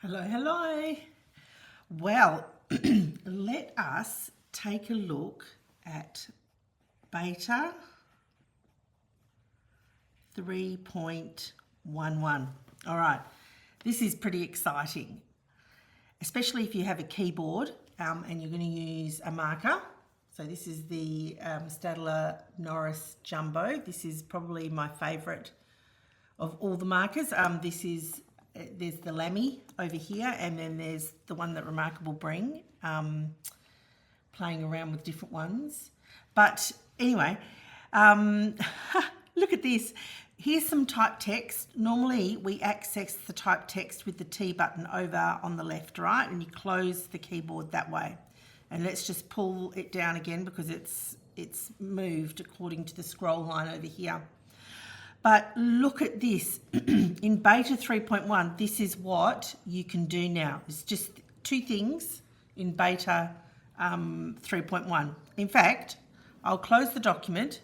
Hello, hello. Well, let us take a look at beta 3.11. All right, this is pretty exciting, especially if you have a keyboard and you're going to use a marker. So this is the Staedtler Norris Jumbo. This is probably my favourite of all the markers. There's the Lamy over here, and then there's the one that ReMarkable bring, playing around with different ones. But anyway, look at this. Here's some type text. Normally we access the type text with the T button over on the left, right? And you close the keyboard that way. And let's just pull it down again because it's moved according to the scroll line over here. But look at this. In beta 3.1, this is what you can do now. It's just two things in beta 3.1. In fact, I'll close the document.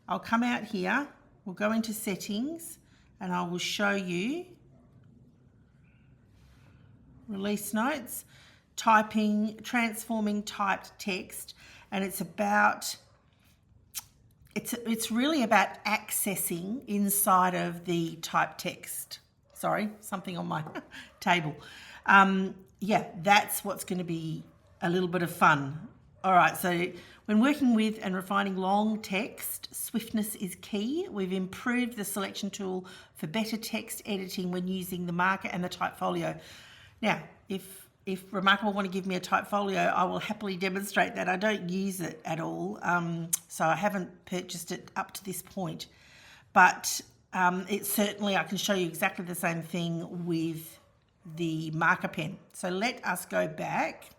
I'll come out here. We'll go into settings and I will show you release notes, typing, transforming typed text, and it's really about accessing inside of the typed text. Sorry, something on my table. Yeah, that's what's going to be a little bit of fun. All right, so when working with and refining long text, swiftness is key. We've improved the selection tool for better text editing when using the marker and the type folio. Now, if ReMarkable want to give me a type folio, I will happily demonstrate that. I don't use it at all, so I haven't purchased it up to this point. But it certainly, I can show you exactly the same thing with the marker pen. So let us go back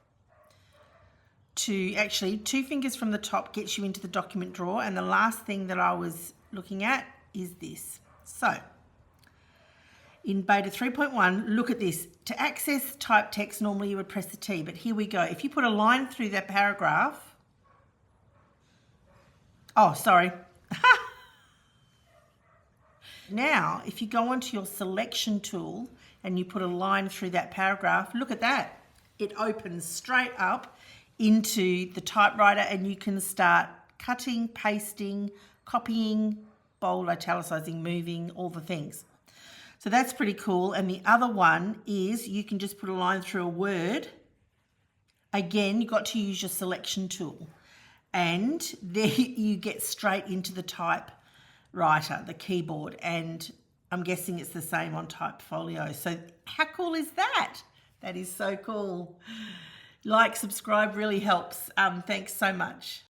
to, actually, two fingers from the top gets you into the document drawer, and the last thing that I was looking at is this. So in beta 3.1, look at this. To access type text, normally you would press the T, but here we go. If you put a line through that paragraph, oh, sorry. Now, if you go onto your selection tool and you put a line through that paragraph, look at that. It opens straight up into the typewriter and you can start cutting, pasting, copying, bold, italicizing, moving, all the things. So that's pretty cool. And the other one is you can just put a line through a word. Again, you've got to use your selection tool. And there you get straight into the typewriter, the keyboard. And I'm guessing it's the same on type folio. So how cool is that? That is so cool. Like, subscribe really helps. Thanks so much.